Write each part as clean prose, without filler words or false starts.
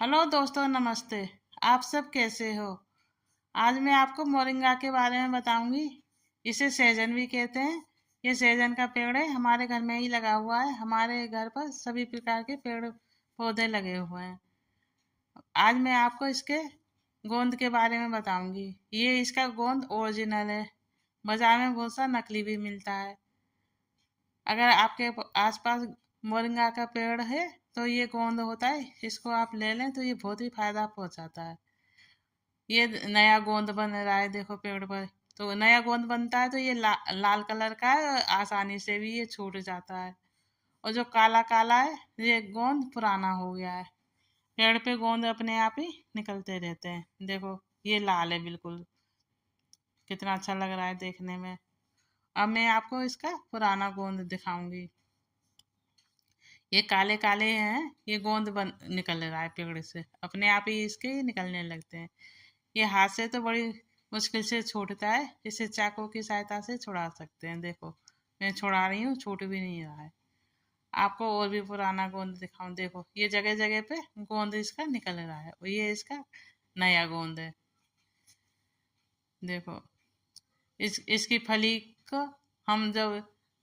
Hello दोस्तों, नमस्ते। आप सब कैसे हो? आज मैं आपको मोरिंगा के बारे में बताऊंगी। इसे सहजन भी कहते हैं। ये सहजन का पेड़ है, हमारे घर में ही लगा हुआ है। हमारे घर पर सभी प्रकार के पेड़ पौधे लगे हुए हैं। आज मैं आपको इसके गोंद के बारे में बताऊंगी। ये इसका गोंद ओरिजिनल है। बाजार में बहुत सा नकली भी मिलता है। अगर आपके आसपास मोरिंगा का पेड़ है तो ये गोंद होता है, इसको आप ले लें तो ये बहुत ही फायदा पहुंचाता है। ये नया गोंद बन रहा है, देखो पेड़ पर। तो नया गोंद बनता है तो ये लाल कलर का है, आसानी से भी ये छूट जाता है। और जो काला काला है, ये गोंद पुराना हो गया है। पेड़ पे गोंद अपने आप ही निकलते रहते हैं। देखो, ये लाल है बिल्कुल। कितना अच्छा लग रहा है देखने में। अब मैं आपको इसका पुराना गोंद दिखाऊंगी। ये काले काले हैं, ये गोंद बन निकल रहा है पेड़ से, अपने आप ही इसके निकलने लगते हैं। ये हाथ से तो बड़ी मुश्किल से छूटता है, इसे चाकू की सहायता से छुड़ा सकते हैं। देखो, मैं छुड़ा रही हूँ, छूट भी नहीं रहा है। आपको और भी पुराना गोंद दिखाऊं। देखो, ये जगह जगह पे गोंद इसका निकल रहा है और ये इसका नया गोंद है। देखो, इसकी फली को हम जब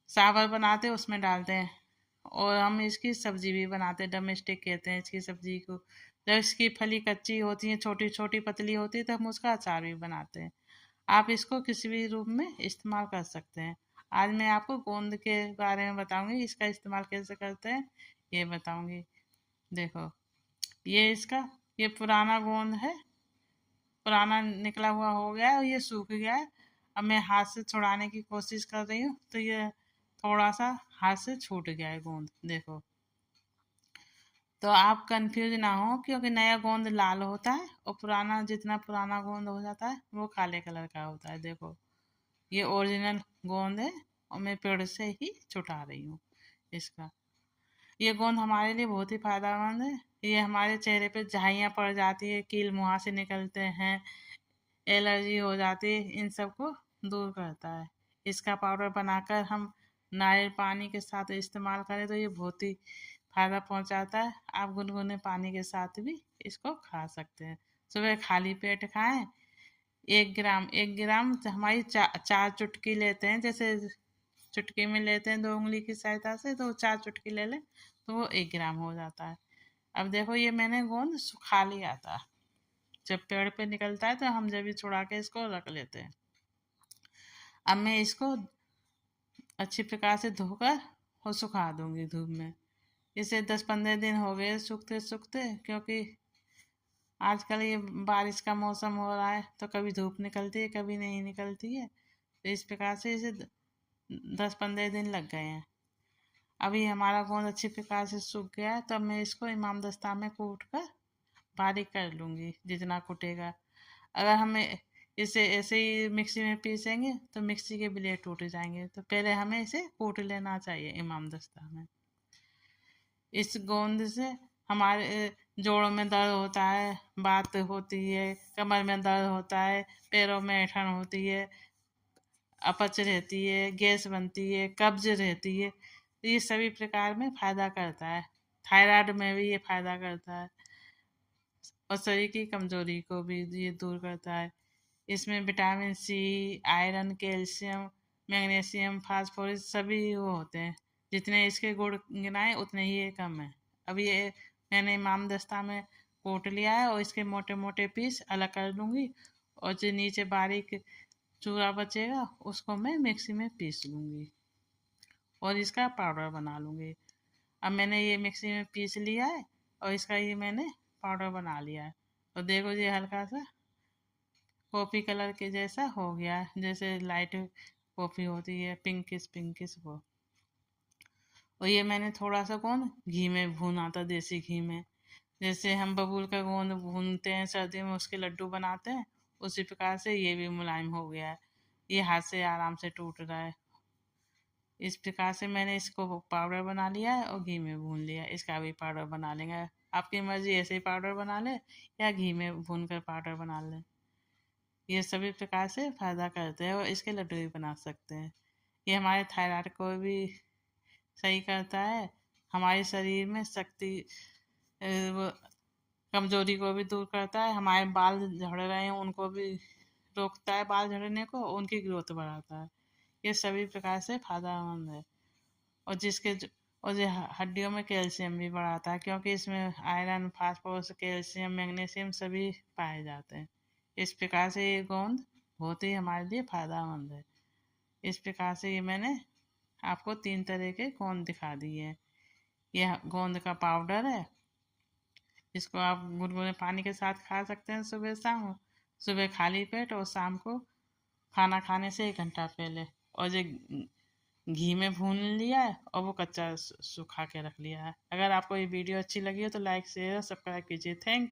चावल बनाते हैं उसमें डालते हैं। और हम इसकी सब्जी भी बनाते हैं, डोमेस्टिक कहते हैं इसकी सब्जी को। जब इसकी फली कच्ची होती है, छोटी छोटी पतली होती है, तो हम उसका अचार भी बनाते हैं। आप इसको किसी भी रूप में इस्तेमाल कर सकते हैं। आज मैं आपको गोंद के बारे में बताऊंगी, इसका इस्तेमाल कैसे करते हैं ये बताऊंगी। देखो, ये इसका ये पुराना गोंद है, पुराना निकला हुआ हो गया है और ये सूख गया है। अब मैं हाथ से छुड़ाने की कोशिश कर रही हूँ तो ये थोड़ा सा हाथ से छूट गया है गोंद। देखो, तो आप कंफ्यूज ना हो, क्योंकि नया गोंद लाल होता है और पुराना जितना पुराना गोंद हो जाता है वो काले कलर का होता है। देखो, ये ओरिजिनल गोंद है और मैं पेड़ से ही छुटा रही हूँ इसका। ये गोंद हमारे लिए बहुत ही फायदेमंद है। ये हमारे चेहरे पे झाइयाँ पड़ जाती है, कील मुहासे निकलते हैं, एलर्जी हो जाती है, इन सब को दूर करता है। इसका पाउडर बनाकर हम नारियल पानी के साथ इस्तेमाल करें तो ये बहुत ही फायदा पहुंचाता है। आप गुनगुने पानी के साथ भी इसको खा सकते हैं। सुबह खाली पेट खाएं। 1 ग्राम तो हमारी 4 चुटकी लेते हैं, जैसे चुटकी में लेते हैं 2 उंगली की सहायता से, तो 4 चुटकी ले लें तो वो 1 ग्राम हो जाता है। अब देखो, ये मैंने गोंद सुखा लिया था। जब पेड़ पे निकलता है तो हम जब भी छुड़ा के इसको रख लेते हैं। अब मैं इसको अच्छी प्रकार से धोकर और सुखा दूंगी धूप में। इसे 10-15 दिन हो गए सूखते सूखते, क्योंकि आजकल ये बारिश का मौसम हो रहा है तो कभी धूप निकलती है, कभी नहीं निकलती है। तो इस प्रकार से इसे 10-15 दिन लग गए हैं। अभी हमारा गोंद अच्छी प्रकार से सूख गया है, तो अब मैं इसको इमाम दस्ता में कूट कर बारीक कर लूँगी जितना कुटेगा। अगर हमें इसे ऐसे ही मिक्सी में पीसेंगे तो मिक्सी के ब्लेड टूट जाएंगे, तो पहले हमें इसे कूट लेना चाहिए इमाम दस्ता में। इस गोंद से हमारे जोड़ों में दर्द होता है, बात होती है, कमर में दर्द होता है, पैरों में ऐंठन होती है, अपच रहती है, गैस बनती है, कब्ज रहती है, तो ये सभी प्रकार में फायदा करता है। थायराइड में भी ये फायदा करता है और शरीर की कमजोरी को भी ये दूर करता है। इसमें vitamin C, iron, calcium, magnesium, phosphorus सभी वो होते हैं। जितने इसके गुण गिनाए उतने ही ये कम है। अब ये मैंने इमाम दस्ता में कूट लिया है और इसके मोटे मोटे पीस अलग कर लूँगी। और जो नीचे बारीक चूरा बचेगा उसको मैं मिक्सी में पीस लूँगी और इसका पाउडर बना लूँगी। अब मैंने ये मिक्सी में पीस लिया है और इसका ये मैंने पाउडर बना लिया है। और देखो, ये हल्का सा कॉफ़ी कलर के जैसा हो गया है, जैसे लाइट कॉफ़ी होती है, पिंकिश पिंकिश वो। और ये मैंने थोड़ा सा गोंद घी में भूना था, देसी घी में। जैसे हम बबूल का गोंद भूनते हैं सर्दियों में, उसके लड्डू बनाते हैं, उसी प्रकार से ये भी मुलायम हो गया है। ये हाथ से आराम से टूट रहा है। इस प्रकार से मैंने इसको पाउडर बना लिया है और घी में भून लिया है। इसका भी पाउडर बना लेंगे। आपकी मर्जी, ऐसे ही पाउडर बना ले या घी में भून कर पाउडर बना लें। ये सभी प्रकार से फायदा करते हैं और इसके लड्डू भी बना सकते हैं। ये हमारे थायराइड को भी सही करता है। हमारे शरीर में शक्ति कमजोरी को भी दूर करता है, हमारे बाल झड़ रहे हैं उनको भी रोकता है, बाल झड़ने को, उनकी ग्रोथ बढ़ाता है। ये सभी प्रकार से फायदेमंद है। और और ये हड्डियों में कैल्शियम भी बढ़ाता है, क्योंकि इसमें आयरन, फास्फोरस, कैल्शियम, मैग्नीशियम सभी पाए जाते हैं। इस प्रकार से ये गोंद बहुत ही हमारे लिए फायदेमंद है। इस प्रकार से ये मैंने आपको 3 तरह के गोंद दिखा दिए हैं। यह गोंद का पाउडर है, इसको आप गुनगुने पानी के साथ खा सकते हैं सुबह शाम। सुबह खाली पेट और शाम को खाना खाने से 1 घंटा पहले। और ये घी में भून लिया है और वो कच्चा सुखा के रख लिया है। अगर आपको ये वीडियो अच्छी लगी हो तो लाइक शेयर सब्सक्राइब कीजिए। थैंक